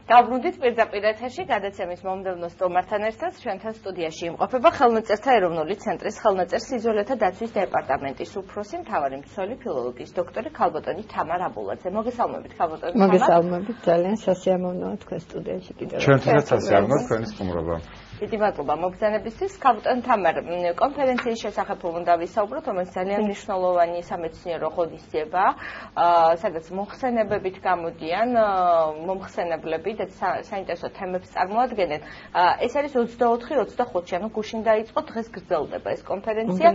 დავბრუნდით პირდაპირ ეთერში გადაცემის მომდევნო სტუმართან ერთად ჩვენთან სტუდიაში იმყოფება ხელნაწერთა ეროვნული ცენტრის ხელნაწერ სიზოლეთა დაცვის დეპარტამენტის უფროსი მთავარი მცველი ფილოლოგიის დოქტორი ქალბატონი თამარ აბულაძე. მოგესალმებით ქალბატონი თამარ. მოგესალმებით, ძალიან სასიამოვნოა თქვენ სტუდიაში კიდევ. ჩვენთანაც სასიამოვნოა თქვენი სტუმრობა. დიდი მადლობა მოგზაურობისთვის. ქალბატონი თამარ, კონფერენციის შესახებ უნდა ვისაუბროთ, რომელიც ძალიან მნიშვნელოვანი სამეცნიერო ღონისძიება, სადაც მოხსენებებით გამოდიან მომხსენებლები და საინტერესო თემებს წარმოადგენენ. ეს არის 24-25-ში, ანუ გუშინ დაიწყო, დღეს გრძელდება ეს კონფერენცია.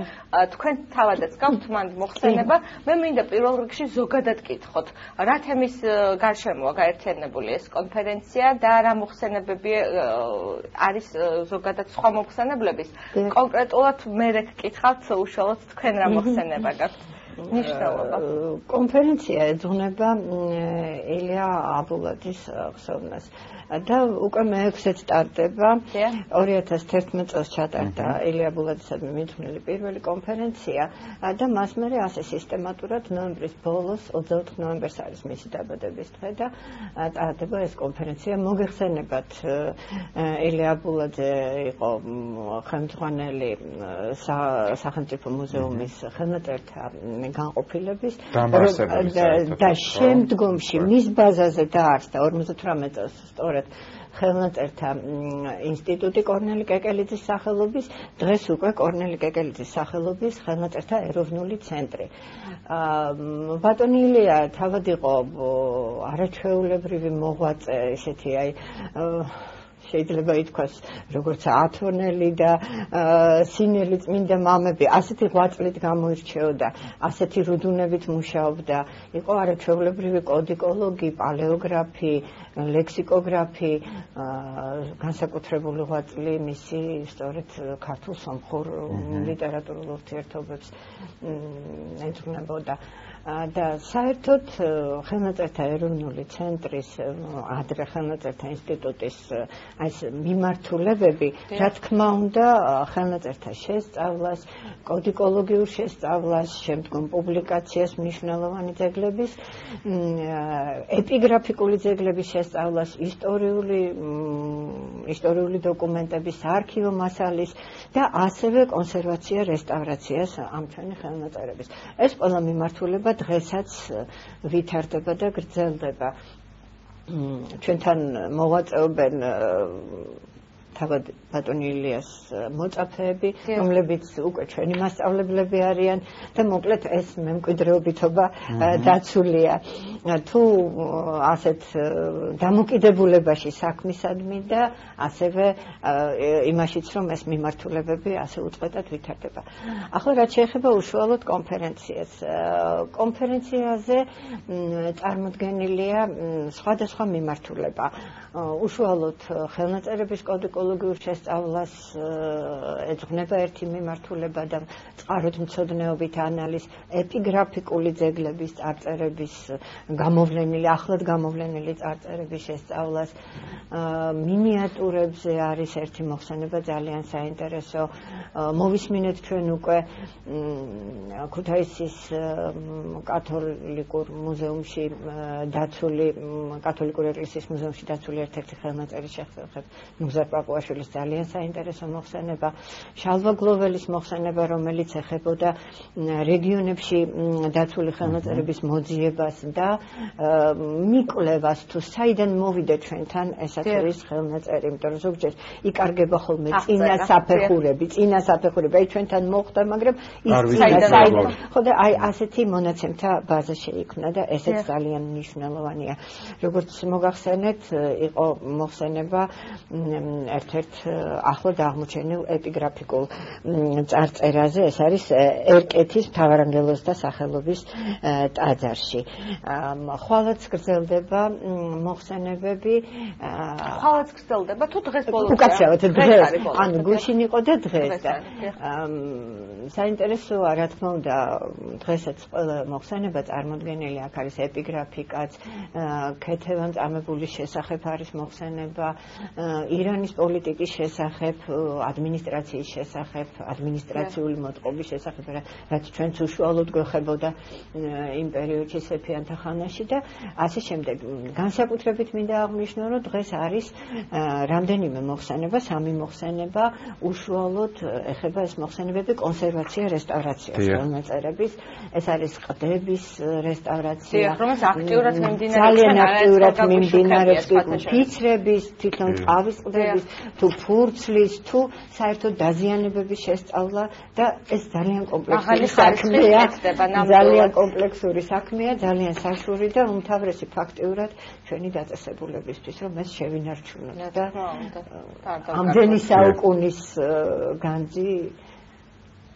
თქვენ თავადაც გაქვთ მან მოხსენება. მე მინდა პირველ რიგში ზოგადად კითხოთ, რა თემის გარშემოა გაერთიანებული ეს კონფერენცია და რა მოხსენებები არის ზოგადად სხვა მოხსენებლების. კონკრეტულად მე გკითხავთ უშუალოდ თქვენ რა მოხსენება გაქვთ? ნიშნულობა. კონფერენცია ეძღვნება ელია აბულაძის ხსოვნას. და უკვე მე-6-ით სტარტდება 2011 წელს ჩატარდა ელია აბულაძისადმი მიძღვნილი პირველი კონფერენცია და მას მერე ასე სისტემატურად ნოემბრის ბოლოს 24 ნოემბერს არის მისი დაბადების დღე და ტარდება ეს კონფერენცია. მოგეხსენებათ ელია აბულაძე იყო ხელმძღვანელი სახელმწიფო მუზეუმის ხელნაწერთა განყოფილების და შემდგომში მის ბაზაზე დაარსდა 58 წელს სწორედ ხელნაწერთა ინსტიტუტი კორნელი კეკელიძის სახელობის, დღეს უკვე კორნელი კეკელიძის სახელობის ხელნაწერთა ეროვნული ცენტრი. ბატონი ილია თავად იყო არაჩვეულებრივი მოღვაწე, ესეთი შეიძლება ითქვას, როგორც ათონელი და სინელი წმინდა მამები, ასეთი ღვაწლით გამოირჩეოდა, ასეთი რუდუნებით მუშაობდა, იყო არაჩვეულებრივი კოდიკოლოგი, პალეოგრაფი, ლექსიკოგრაფი, განსაკუთრებული ღვაწლი მისი სწორედ ქართულ სომხურ ლიტერატურულ ურთიერთობებს ეძღვნებოდა. და საერთოდ ხელნაწერთა ეროვნული ცენტრის ადრე ხელნაწერთა ინსტიტუტის მიმართულებები, რა თქმა უნდა, ხელნაწერთა შესწავლას, კოდიკოლოგიურ შესწავლას, შემდგომ პუბლიკაციას, მნიშვნელოვანი ძეგლების, ეპიგრაფიკული ძეგლების შესწავლას, ისტორიული დოკუმენტების, საარქივო მასალის და ასევე კონსერვაცია, რესტავრაციას ამ ჩვენი ხელნაწერების. ეს ყველა მიმართულება დღესაც ვითარდება და გრძელდება. ჩვენთან მოვაწეობენ თავად ბატონი ილიას მოწაფეები, რომლებიც უკვე ჩვენი მასწავლებლები არიან და მოკლედ ეს მემკვიდრეობითობა დაცულია. თუ ასეთ დამოკიდებულებაში საქმისადმი და ასევე იმაშიც, რომ ეს მიმართულებები ასე უწყვეტად ვითარდება. ახლა რაც შეეხება უშუალოდ კონფერენციას. კონფერენციაზე წარმოდგენილია სხვადასხვა მიმართულება. უშუალოდ ხელნაწერების კოდიკოლოგიურ შესწავლას ეძღვნება ერთი მიმართულება და წყაროთმცოდნეობით ანალიზ, ეპიგრაფიკული ძეგლების წარწერების ახლად გამოვლენილი წარწერების შესწავლას, მინიატურებზე არის ერთი მოხსენება ძალიან საინტერესო. მოვისმინეთ ჩვენ უკვე ქუთაისის კათოლიკურ მუზეუმში დაცული, კათოლიკურ ეკლესიის მუზეუმში დაცული ერთ-ერთი ხელნაწერის შესახებ ნუგზარ პაპუაშვილის ძალიან საინტერესო მოხსენება, შალვა გლოველის მოხსენება, რომელიც ეხებოდა რეგიონებში დაცული ხელნაწერების მოძიებას და მიკვლევას, თუ საიდან მოვიდა ჩვენთან ესა თუ ის ხელნაწერი, იმიტომ რომ ზოგჯერ იკარგება ხოლმე წინა საფეხურები, აი ჩვენთან მოხდა, მაგრამ ის საიდან, ხო და აი ასეთი მონაცემთა ბაზა შეიქმნა და ესეც ძალიან მნიშვნელოვანია. როგორც მოგახსენეთ, იყო მოხსენება ერთ-ერთ ახლად აღმოჩენილ ეპიგრაფიკულ წარწერაზე, ეს არის ერკეთის მთავარანგელოზთა სახელობის ტაძარში. ხვალაც გრძელდება მოხსენებები. ხვალაც გრძელდება თუ დღეს ბოლოს? უკაცრავად დღეს, ანუ გუშინ იყო და დღეს და საინტერესოა, რა თქმა უნდა, დღესაც ყველა მოხსენება წარმოდგენილი, აქ არის ეპიგრაფიკაც, ქეთევან წამებულის შესახებ არის მოხსენება, ირანის პოლიტიკის შესახებ, ადმინისტრაციის შესახებ, ადმინისტრაციული მოტყობის შესახებ, რაც ჩვენც უშუალოდ გვეხებოდა იმ პერიოდში სეფიანთა ხანაში და ასე შემდეგ. განსაკუთრებით მინდა აღნიშნო, რომ დღეს არის რამდენიმე მოხსენება, 3 მოხსენება უშუალოდ ეხება ეს მოხსენებები კონსერვაცია, რესტავრაცია ხელნაწერების, ეს არის ყდების რესტავრაცია. რომელიც აქტიურად მიმდინარეობს, ძალიან აქტიურად მიმდინარეობს ფიცრების, თვითონ ყავის ყდების, თუ ფურცლის, თუ საერთოდ დაზიანებების შესწავლა და ეს ძალიან კომპლექსური საქმეა. ძალიან კომპლექსური საქმეა, ძალიან საშუალო და უმთავრესი ფაქტიურად ჩვენი დაწესებულებისთვის, რომ ეს შევინარჩუნოთ და ამდენი საუკუნის განძი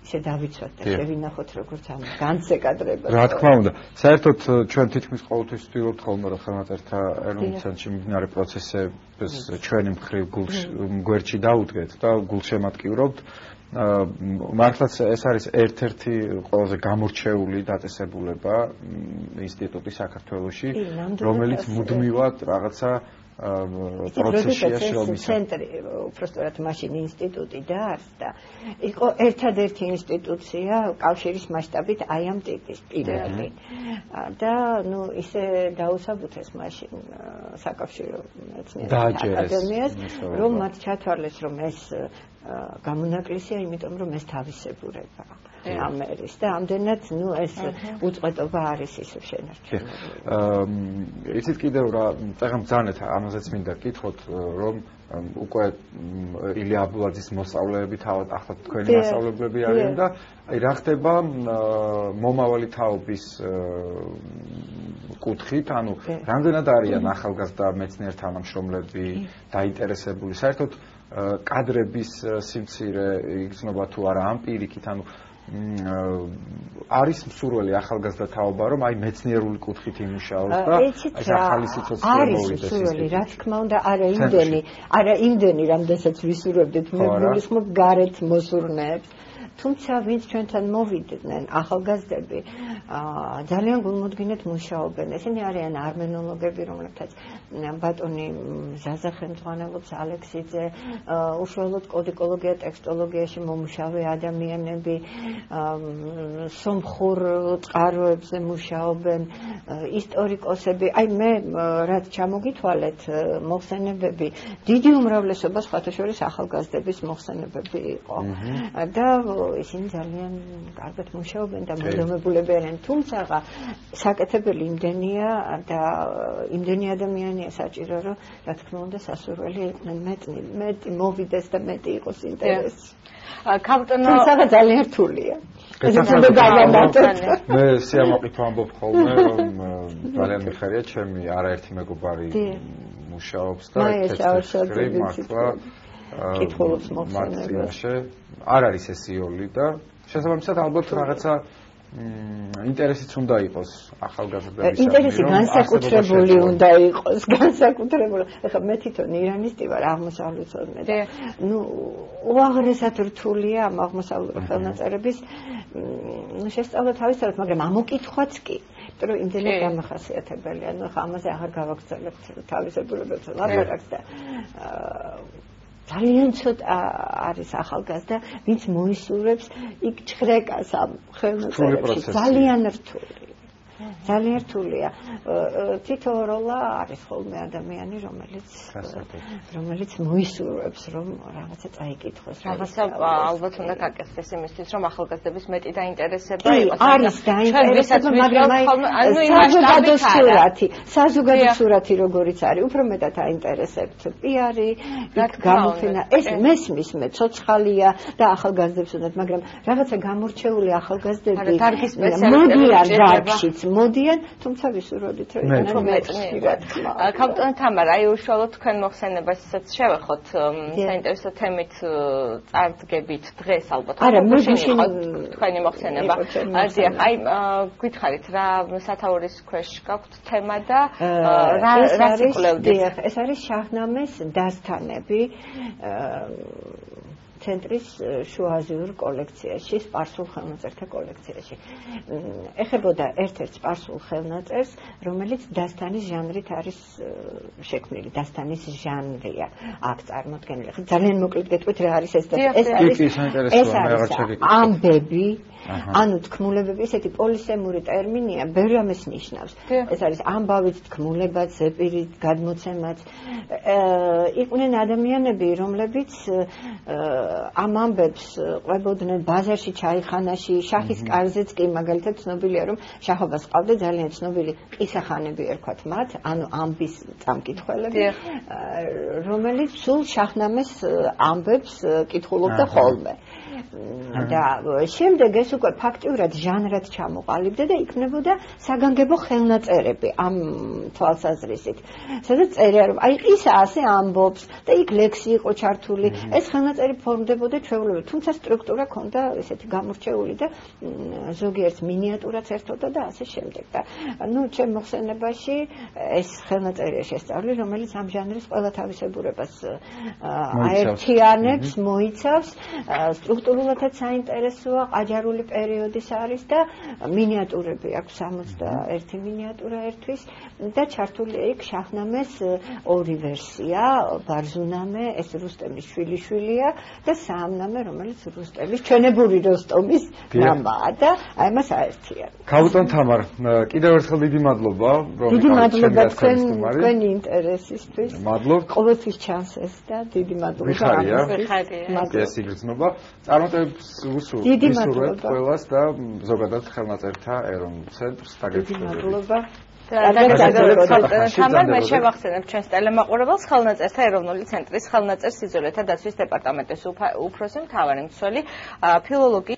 შედავიცვათ და შევინახოთ როგორც ამ განძზე კადრება. რა თქმა უნდა, საერთოდ ჩვენ თითქმის ყოველთვის ვცდილობთ ხოლმე რომ ხელნაწერთა ეროვნულ ცენტრში მიმდინარე პროცესებს ჩვენი მხრივ გვერდში დაუდგეთ და გულშემატკივრობთ. მართლაც ეს არის ერთ-ერთი ყველაზე გამორჩეული დაწესებულება ინსტიტუტი საქართველოში, რომელიც მუდმივად რაღაცა პროცესია შრომისა. ცენტრი უბრალოდ მაშინ ინსტიტუტი დაარსდა. იყო ერთადერთი ინსტიტუცია კავშირის მასშტაბით აი ამ ტიპის პირველი. და ნუ ისე დაუსაბუთეს მაშინ საკავშირო მეცნიერებათა აკადემიას, რომ მათ ჩათვალეს, რომ ეს გამონაკლისია, იმიტომ რომ ეს თავისებურება ამ ერის და ამდენად ნუ ეს უწყვეტობა არის ისე შენარჩუნებული. იცით კიდევ რა, წაღამ ბრძანეთ, ამაზეც მინდა გკითხოთ, რომ უკვე ილია აბულაძის მოსწავლეები თავად ახლა თქვენი მასწავლებლები არიან და აი რა ხდება მომავალი თაობის კუთხით, ანუ რამდენად არიან ახალგაზრდა მეცნიერ თანამშრომლები დაინტერესებული საერთოდ კადრების სიმცირე იგრძნობა თუ არა ამ პირიქით, ანუ არის მსურველი ახალგაზრდა თაობა, რომ აი მეცნიერული კუთხით იმუშაოს და ეს ახალი სიცოცხლე მოვიდეს. არის მსურველი, რა თქმა უნდა, არა იმდენი, რამდენსაც ვისურვებდით, მე გულისხმობ გარეთ მოსურნეებს. თუმცა ვინც ჩვენთან მოვიდნენ ახალგაზრდები ძალიან გულმოდგინედ მუშაობენ. ესენი არიან არმენოლოგები, რომლებთაც ბატონი ზაზა ხელმძღვანელობს, ალექსიძე, უშუალოდ კოდიკოლოგია, ტექსტოლოგიაში მომუშავე ადამიანები, სომხურ წყაროებზე მუშაობენ, ისტორიკოსები. აი მე რაც ჩამოგითვალეთ მოხსენებები, დიდი უმრავლესობა სხვათა შორის ახალგაზრდების მოხსენებები იყო. და ისინი ძალიან კარგად მუშაობენ და მოდომებულები არიან, თუმცა საკეთებელი იმდენია და იმდენი ადამიანია საჭირო, რომ რა თქმა უნდა სასურველი იყვნენ მეტი მოვიდეს და მეტი იყოს ინტერესი. თუმცა ძალიან რთულია. მე სიამაყით ვამბობ ხოლმე, რომ ძალიან მიხარია ჩემი არაერთი მეგობარი მუშაობს და ეს მართლა კითხულობს მოხსენებას. არ არის ეს იოლი და შესაბამისად ალბათ რაღაცა ინტერესიც უნდა იყოს ახალგაზრდების. ინტერესი განსაკუთრებული უნდა იყოს, განსაკუთრებული. ეხლა მე თვითონ ირანისტი ვარ, აღმოსავლეთ ცოდნე და ნუ უაღრესად რთულია ამ აღმოსავლური ხელნაწერების შესწავლა თავისთავად, მაგრამ ამოკითხვაც კი. რომ იმდენად გამახასიათებელია, ნუ ხა ამაზე აღარ გავაგრძელებთ თავისებურებებს ლაპარაკს და ძალიან ცოტა არის ახალგაზრდა, ვინც მოისურვებს იქ ჩხრეკას ამ ხელნაწერებში. ძალიან რთული. ძალიან რთულია. თითო როლა არის ხოლმე ადამიანი, რომელიც მოისურვებს, რომ რაღაცა წაიკითხოს. რაღაცა ალბათ უნდა გაკეთდეს იმისთვის, რომ ახალგაზრდების მეტი დაინტერესება იყოს. არის დაინტერესება, მაგრამ საზოგადო სურათი როგორიც არის, უფრო მეტად აინტერესებთ პიარი, გამოფენა. ეს მესმის მე ცოცხალია და ახალგაზრდებს უნდათ, მაგრამ რაღაცა გამორჩეული ახალგაზრდები მოდიან დარგშიც, მოდიან, თუმცა ვისურვებთ, რომ კაპიტანი თამარა, აი უშუალოდ თქვენ მოხსენებასაც შევეხოთ საინტერესო თემით წარდგებით დღეს ალბათ. არა, მე თქვენი მოხსენება. აი გითხარით რა სათაურის ქვეშ გაქვთ თემა და რა ციკლევდით? ეს არის შაჰნამეს დასთანები. ცენტრის შუააზიურ კოლექციაში, სპარსულ ხელნაწერთა კოლექციაში. ეხებოდა ერთ-ერთ სპარსულ ხელნაწერს, რომელიც დასთანის ჟანრით არის შექმნილი, დასთანის ჟანრია აქ წარმოდგენილი. ძალიან მოკლედ გეტყვით რა არის ეს და ეს არის ამბები, ანუ თქმულებები, ესეთი პოლისემური ტერმინია, ბევრი ამას ნიშნავს. ეს არის ამბავით, თქმულებაც, ზეპირით, გადმოცემაც. იყვნენ ადამიანები, რომლებიც ამ ამბებს ყვებოდნენ ბაზარში, ჩაიხანაში, შაჰის კარზეც კი მაგალითად ცნობილია, რომ შაჰობას ყავდა ძალიან ცნობილი ყისახანები ერქვათ მათ, ანუ ამბის წამკითხველები, რომელიც სულ შაჰნამეს ამბებს კითხულობდა ხოლმე. და შემდეგ ეს უკვე ფაქტიურად ჟანრად ჩამოყალიბდა და იქნებოდა საგანგებო ხელნაწერები ამ თვალსაზრისით. სადაც წერია რომ აი ის ასე ამბობს და იქ ლექსი იყო ჩართული. ეს ხელნაწერი ფორმდებოდა ჩვეულებრივ, თუმცა სტრუქტურა ჰქონდა ესეთი გამორჩეული და ზოგიერთ მინიატურაც ერთოდა და ასე შემდეგ. და ჩემ მოხსენებაში ეს ხელნაწერია შესწავლილი, რომელიც ამ ჟანრის ყველა თავისებურებას აერთიანებს, მოიცავს, სტრუქტურულადაც საინტერესოა, ყაჯარული პერიოდის არის და მინიატურები აქვს 61 მინიატურა ერთვის და ჩართული იქ შაჰნამეს ორი ვერსია, ბარზუნამე, ეს რუსტემის შვილიშვილია და საამნამე, რომელიც რუსტემის ჩვენებური როსტომის მამაა და აი მას აერთიანებს. ქაუტონ თამარ, კიდევ ერთხელ დიდი მადლობა, რომ დიდი მადლობა თქვენი ინტერესისთვის. მადლობთ. ყოველთვის ჩანსეს და დიდი მადლობა. მადლობა. სიგრძნობა. წარმატებებს ვუსურვებთ ყველას და ზოგადად ხელნაწერთა ეროვნულ ცენტრს დიდი მადლობა. თამარ, მე შევახსენებ ჩვენს ტელემაყურებელს ხელნაწერთა ეროვნული ცენტრის ხელნაწერ სიძველეთა დაცვის დეპარტამენტის უფროსი მთავარი მცველი ფილოლოგი